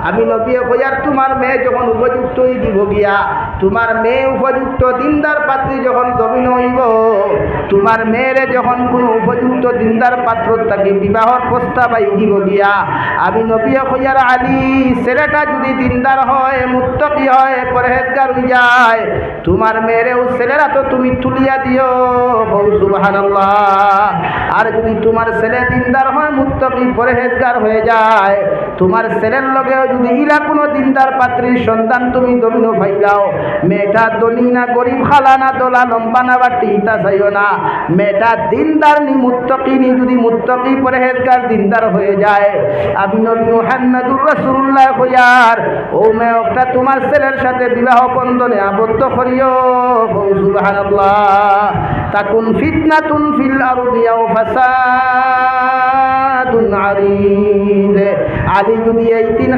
আমি নবী কইয়ার তোমার মেয়ে যখন উপযুক্ত দিব গিয়া, তোমার মেয়ে উপযুক্ত দিনদার পাত্রী যখন জমিন হইব, তোমার মেয়েরে যখন কোনো উপযুক্ত দিনদার পাত্র তাকে বিবাহর প্রস্তাব দিব গিয়া, আমি নবী কইয়ার আলী ছেলেটা যদি দিনদার হয়, মুত্তাকি হয়, পরহেজগার হয়ে যায়, তোমার মেয়েরেও ছেলেরা তো তুমি তুলিয়া দিও, সুবহানাল্লাহ। আর যদি তোমার ছেলে দিনদার হয়, মুত্তাকি পরহেজগার হয়ে যায়, তোমার ছেলের লগেও যদি ইলা কোনো দিনদার পাত্রীর সন্তান তুমি জমিন পাইলাও, মেয়েটা দলি না গরিব, খালা না দোলা, লম্বা না বাটি, ইতা চাইও না, মেয়েটা দিনদার নি মুত্তাকি নি, যদি মুত্তাকি পরহেজগার দিনদার হয়ে যায়, আমি নবী মুহাম্মদুর রাসূলুল্লাহ কইয়ার ও মেয়েটা তোমার ছেলের সাথে বিবাহ বন্ধনে আবদ্ধ করিও, সুবহানাল্লাহ। তাকুন ফিতনাতুন ফিল আরদি আও ফাসাদুন আরিদ। আলী যদি এই তিন